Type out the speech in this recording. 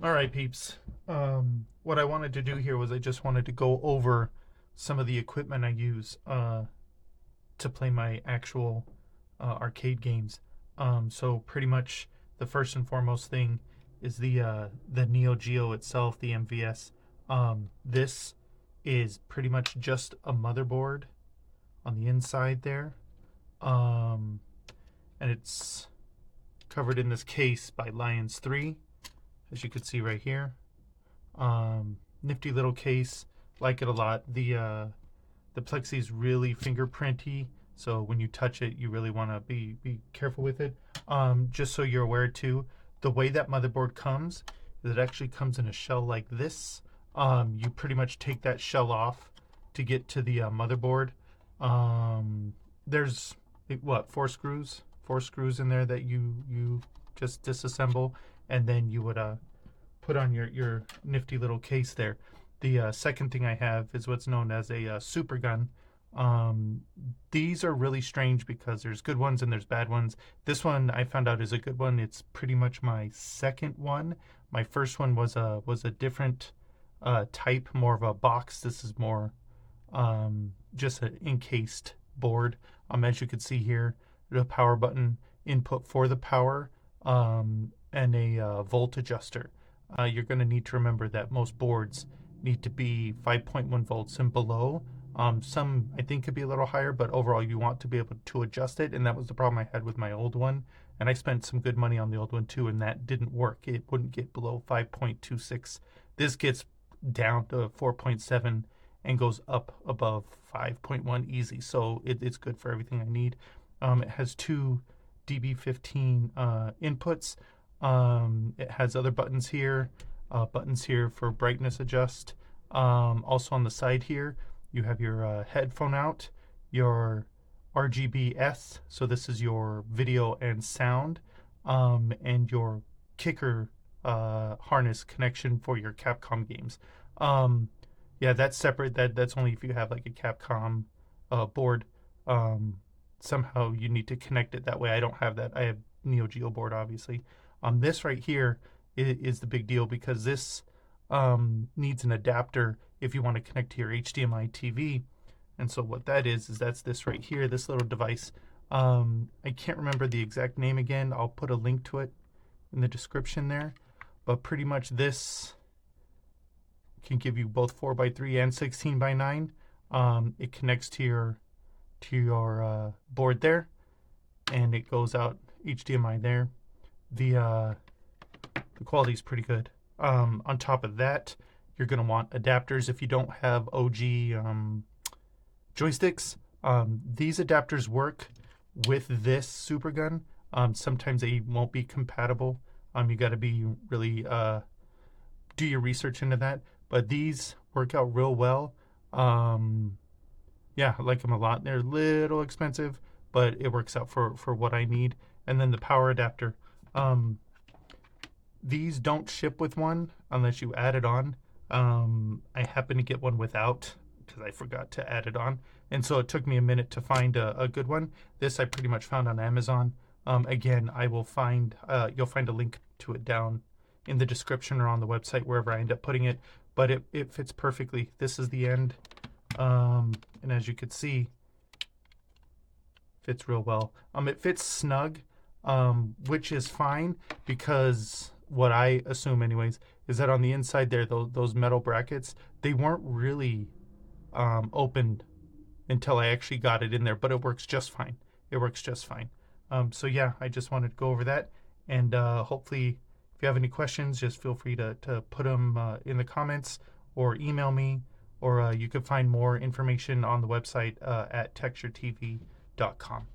All right, peeps. What I wanted to do here was I just wanted to go over some of the equipment I use to play my actual arcade games. So pretty much the first and foremost thing is the Neo Geo itself, the MVS. This is pretty much just a motherboard on the inside there, and it's covered in this case by Lions 3, as you can see right here. Nifty little case, like it a lot. The plexi is really fingerprinty, so when you touch it, you really want to be careful with it. Just so you're aware too, the way that motherboard comes is it actually comes in a shell like this. You pretty much take that shell off to get to the motherboard. There's four screws in there that you just disassemble, and then you would put on your nifty little case there. The second thing I have is what's known as a Supergun. These are really strange because there's good ones and there's bad ones. This one I found out is a good one. It's pretty much my second one. My first one was a different type, more of a box. This is more just an encased board. As you can see here, the power button, input for the power, and a volt adjuster. You're going to need to remember that most boards need to be 5.1 volts and below. Some I think could be a little higher, but overall you want to be able to adjust it, and that was the problem I had with my old one. And I spent some good money on the old one too, and that didn't work. It wouldn't get below 5.26. This gets down to 4.7 and goes up above 5.1 easy, so it's good for everything I need. It has two DB15 inputs. It has other buttons here for brightness adjust. Also on the side here you have your headphone out, your RGBS, so this is your video and sound, and your kicker harness connection for your Capcom games. Yeah, that's separate. That's only if you have like a Capcom board. Somehow you need to connect it that way. I don't have that. I have Neo Geo board, obviously. This right here is the big deal, because this needs an adapter if you want to connect to your HDMI TV. And so what that is that's this right here, this little device. I can't remember the exact name again. I'll put a link to it in the description there. But pretty much this can give you both 4x3 and 16x9. It connects to your board there, and it goes out HDMI there. The quality is pretty good. On top of that, you're going to want adapters if you don't have OG joysticks. These adapters work with this Supergun. Sometimes they won't be compatible. You got to be really do your research into that. But these work out real well. Yeah, I like them a lot. They're a little expensive, but it works out for what I need. And then the power adapter. These don't ship with one unless you add it on. I happen to get one without because I forgot to add it on, and so it took me a minute to find a good one. This I pretty much found on Amazon. Again, I will find you'll find a link to it down in the description or on the website, wherever I end up putting it. But it fits perfectly. This is the end, and as you can see, fits real well. It fits snug, which is fine, because what I assume anyways is that on the inside there, those metal brackets, they weren't really opened until I actually got it in there, but it works just fine. It works just fine. So yeah, I just wanted to go over that, and hopefully if you have any questions, just feel free to put them in the comments or email me, or you can find more information on the website at texturetv.com.